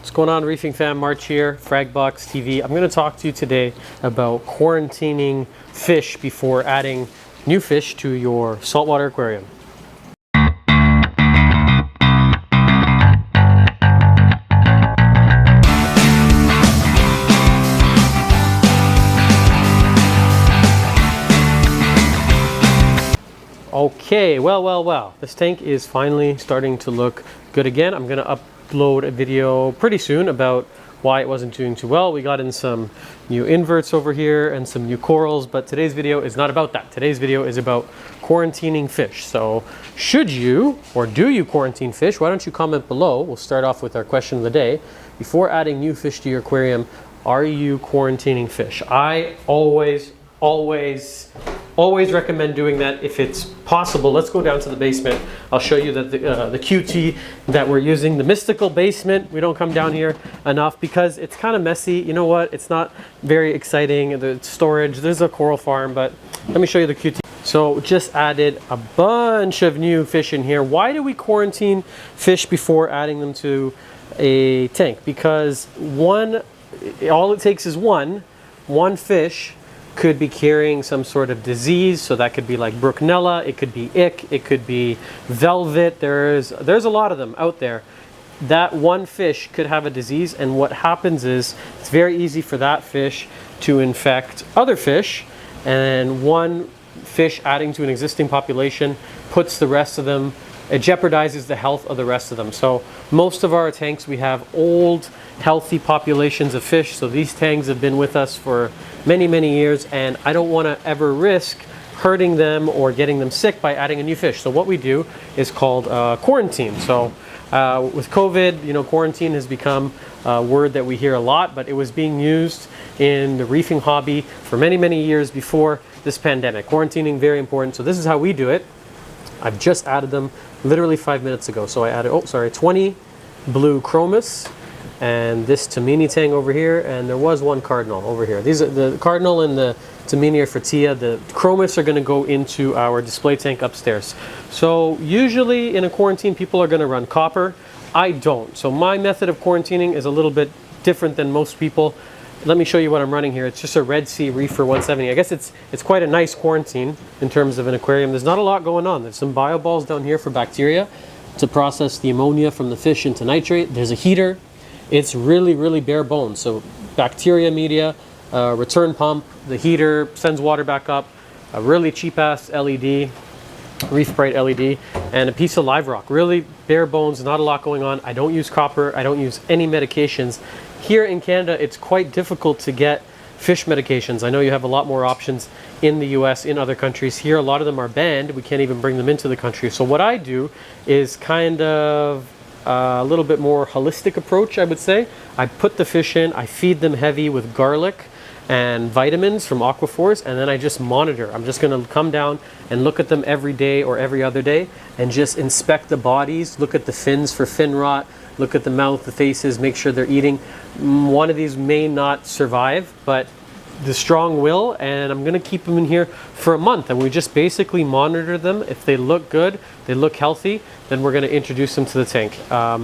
What's going on, Reefing fam? March here, Fragbox TV. I'm going to talk to you today about quarantining fish before adding new fish to your saltwater aquarium. Okay, well. This tank is finally starting to look good again. I'm going to upload a video pretty soon about why it wasn't doing too well. We got in some new inverts over here and some new corals, but today's video is not about that. Today's video is about quarantining fish. So should you or do you quarantine fish? Why don't you comment below? We'll start off with our question of the day. Before adding new fish to your aquarium, are you quarantining fish? I always recommend doing that if it's possible. Let's go down to the basement. I'll show you that the QT that we're using, the mystical basement. We don't come down here enough because it's kind of messy. You know what? It's not very exciting. The storage, there's a coral farm, but let me show you the QT. So just added a bunch of new fish in here. Why do we quarantine fish before adding them to a tank? Because all it takes is one fish could be carrying some sort of disease. So that could be like Brucella, it could be ick, it could be velvet. There's a lot of them out there. That one fish could have a disease, and what happens is it's very easy for that fish to infect other fish, and one fish adding to an existing population puts the rest of them, it jeopardizes the health of the rest of them. So most of our tanks, we have old healthy populations of fish. So these tanks have been with us for many years, and I don't want to ever risk hurting them or getting them sick by adding a new fish. So what we do is called quarantine. So with COVID, you know, quarantine has become a word that we hear a lot, but it was being used in the reefing hobby for many years before this pandemic. Quarantining, very important. So this is how we do it. I've just added them literally 5 minutes ago. So I added 20 blue chromis and this Tamini tang over here, and there was one cardinal over here. These are the cardinal and the Tamini are for Tia. The chromis are going to go into our display tank upstairs. So usually in a quarantine, people are going to run copper. I don't. So my method of quarantining is a little bit different than most people. Let me show you what I'm running here. It's just a Red Sea Reefer 170. I guess it's quite a nice quarantine in terms of an aquarium. There's not a lot going on. There's some bioballs down here for bacteria to process the ammonia from the fish into nitrate. There's a heater. It's really bare bones. So bacteria media, return pump, the heater sends water back up, a really cheap ass LED, Reef Bright LED, and a piece of live rock. Really bare bones, not a lot going on. I don't use copper. I don't use any medications. Here in Canada, it's quite difficult to get fish medications. I know you have a lot more options in the US, in other countries. Here, a lot of them are banned. We can't even bring them into the country. So what I do is kind of a little bit more holistic approach, I would say. I put the fish in, I feed them heavy with garlic and vitamins from Aquaforce, and then I just monitor. I'm just going to come down and look at them every day or every other day and just inspect the bodies, look at the fins for fin rot, look at the mouth, the faces, make sure they're eating. One of these may not survive, but the strong will, and I'm going to keep them in here for a month, and we just basically monitor them. If they look good, they look healthy, then we're going to introduce them to the tank.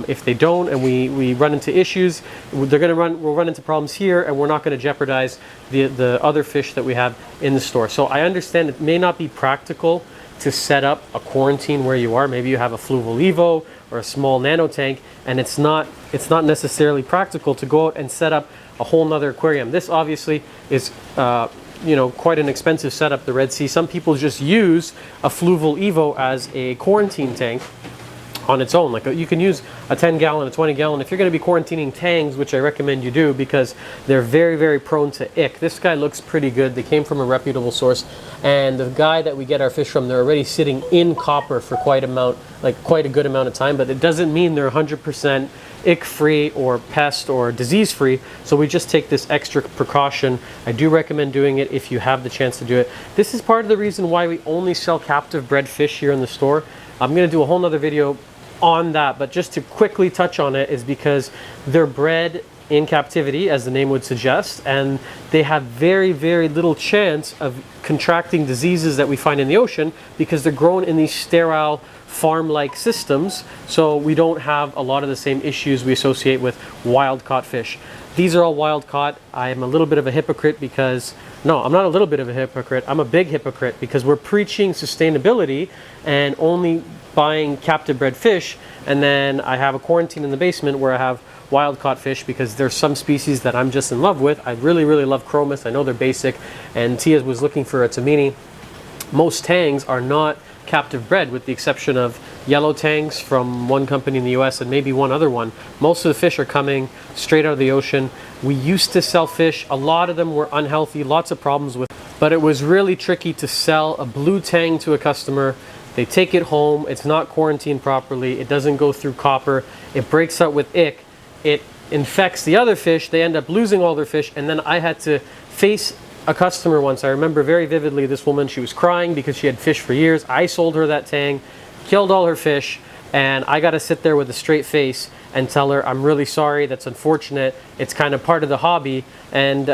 If they don't and we run into issues, we'll run into problems here, and we're not going to jeopardize the other fish that we have in the store. So I understand it may not be practical to set up a quarantine where you are. Maybe you have a Fluval Evo or a small nano tank, and it's not necessarily practical to go out and set up a whole nother aquarium. This obviously is quite an expensive setup, the Red Sea. Some people just use a Fluval Evo as a quarantine tank on its own. Like you can use a 10 gallon, a 20 gallon. If you're going to be quarantining tangs, which I recommend you do because they're very prone to ick. This guy looks pretty good. They came from a reputable source, and the guy that we get our fish from, they're already sitting in copper for quite a good amount of time, but it doesn't mean they're 100% ick-free or pest or disease-free. So we just take this extra precaution. I do recommend doing it if you have the chance to do it. This is part of the reason why we only sell captive bred fish here in the store. I'm going to do a whole nother video on that, but just to quickly touch on it is because they're bred in captivity, as the name would suggest, and they have very little chance of contracting diseases that we find in the ocean because they're grown in these sterile farm-like systems, so we don't have a lot of the same issues we associate with wild-caught fish. These are all wild-caught. I am a little bit of a hypocrite because, no, I'm not a little bit of a hypocrite, I'm a big hypocrite, because we're preaching sustainability and only buying captive bred fish, and then I have a quarantine in the basement where I have wild-caught fish because there's some species that I'm just in love with. I really, really love chromis. I know they're basic, and Tia was looking for a tamini. Most tangs are not captive bred, with the exception of yellow tangs from one company in the US and maybe one other one. Most of the fish are coming straight out of the ocean. We used to sell fish. A lot of them were unhealthy, lots of problems with, but it was really tricky to sell a blue tang to a customer. They take it home, it's not quarantined properly, it doesn't go through copper, it breaks out with ick, it infects the other fish, they end up losing all their fish, and then I had to face a customer once. I remember very vividly this woman, she was crying because she had fish for years. I sold her that tang, killed all her fish, and I got to sit there with a straight face and tell her, I'm really sorry, that's unfortunate, it's kind of part of the hobby, and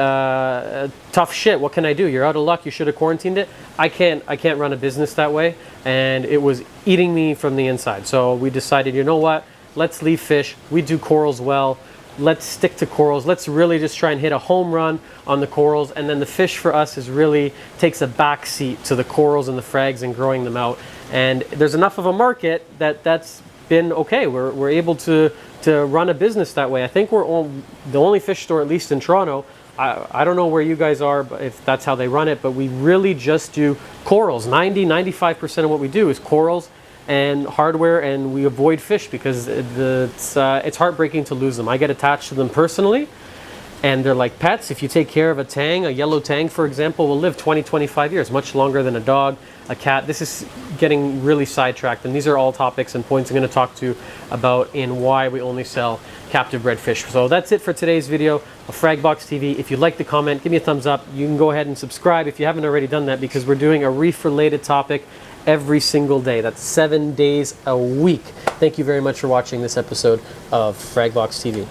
tough shit, what can I do? You're out of luck, you should have quarantined it. I can't run a business that way, and it was eating me from the inside. So we decided, you know what, let's leave fish. We do corals well. Let's stick to corals. Let's really just try and hit a home run on the corals, and then the fish for us is really takes a back seat to the corals and the frags and growing them out. And there's enough of a market that's been okay. We're able to run a business that way. I think we're the only fish store, at least in Toronto. I don't know where you guys are, but if that's how they run it, but we really just do corals. 95% of what we do is corals and hardware, and we avoid fish because it's heartbreaking to lose them. I get attached to them personally, and they're like pets. If you take care of a tang, a yellow tang, for example, will live 20-25 years, much longer than a dog, a cat. This is getting really sidetracked, and these are all topics and points I'm going to talk to about in why we only sell captive bred fish. So that's it for today's video of Fragbox TV. If you like the comment, give me a thumbs up. You can go ahead and subscribe if you haven't already done that, because we're doing a reef related topic every single day. That's 7 days a week. Thank you very much for watching this episode of Fragbox TV.